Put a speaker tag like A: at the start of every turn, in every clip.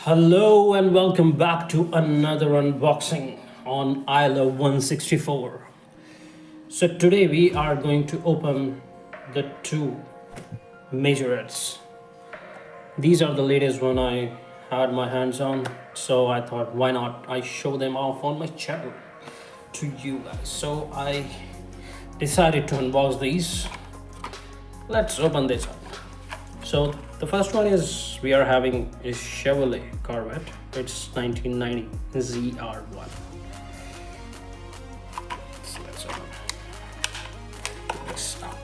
A: Hello and welcome back to another unboxing on ILO 164. So today we are going to open the two Majorettes. These are the latest one I had my hands on, so I thought why not I show them off on my channel to you guys. So I decided to unbox these. Let's open this up. So the first one is we are having a Chevrolet Corvette. It's 1990 ZR1. So let's open this up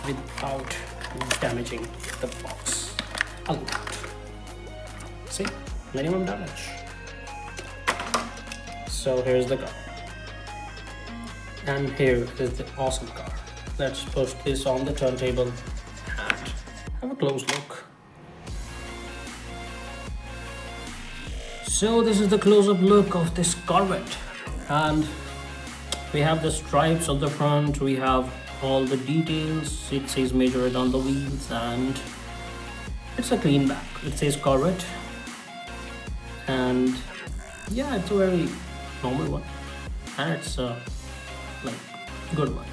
A: without damaging the box a lot. See, minimum damage. So here's the car, and here is the awesome car. Let's put this on the turntable. Have a close look. So this is the close-up look of this Corvette, and we have the stripes on the front, we have all the details, it says Majorette on the wheels, and it's a clean back. It says Corvette, and yeah, it's a very normal one, and it's a good one.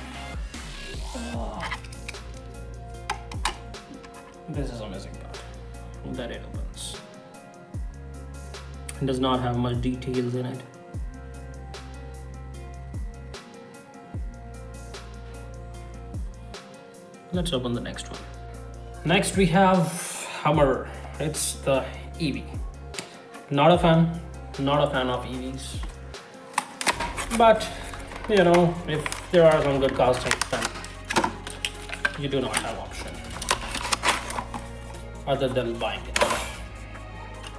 A: This is amazing part that it opens. It does not have much details in it. Let's open the next one. Next we have Hummer. It's the EV. Not a fan of EVs. But you know, if there are some good castings, then you do not have option other than buying it.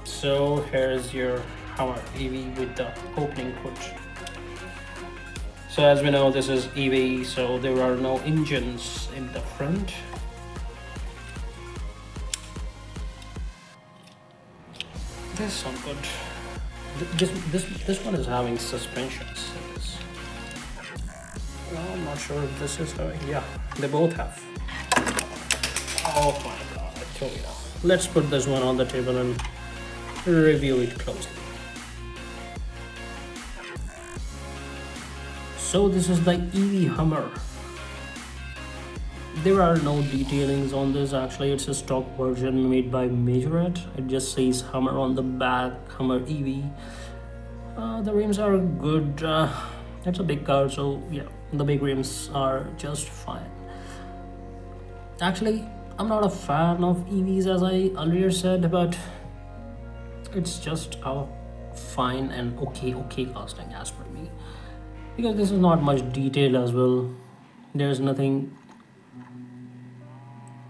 A: So here's your Hummer EV with the opening hood. So as we know, this is EV, so there are no engines in the front. This one good. This one is having suspensions. Well, I'm not sure if this is having. Yeah, they both have. Oh my god, I told you. Let's put this one on the table and review it closely. So this is the EV Hummer. There are no detailings on this. Actually, it's a stock version made by Majorette. It just says Hummer on the back, Hummer EV. The rims are good. It's a big car, so yeah, the big rims are just fine. Actually, I'm not a fan of EVs, as I earlier said, but it's just a fine and okay casting as per me, because this is not much detail as well. There's nothing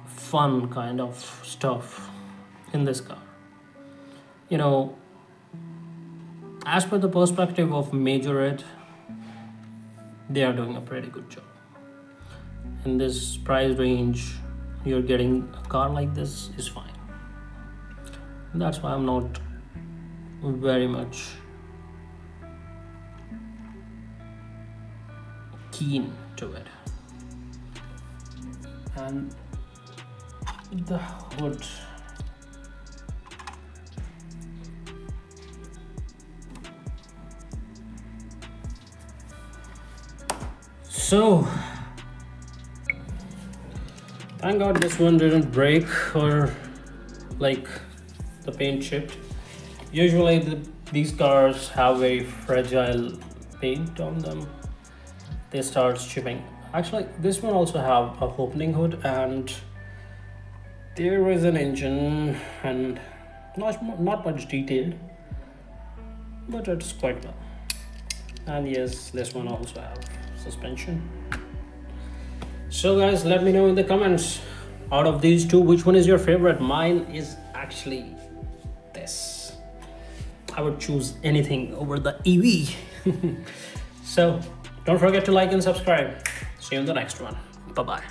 A: fun kind of stuff in this car. You know, as per the perspective of Majorette, they are doing a pretty good job. In this price range, you're getting a car like this is fine. That's why I'm not very much keen to it. And the hood, so thank god this one didn't break or the paint chipped. Usually these cars have very fragile paint on them. They start chipping. Actually, this one also have a opening hood, and there is an engine and not much detailed, but it's quite well. And yes, this one also have suspension. So guys, let me know in the comments, out of these two, which one is your favorite? Mine is actually this. I would choose anything over the EV. So don't forget to like and subscribe. See you in the next one. Bye bye.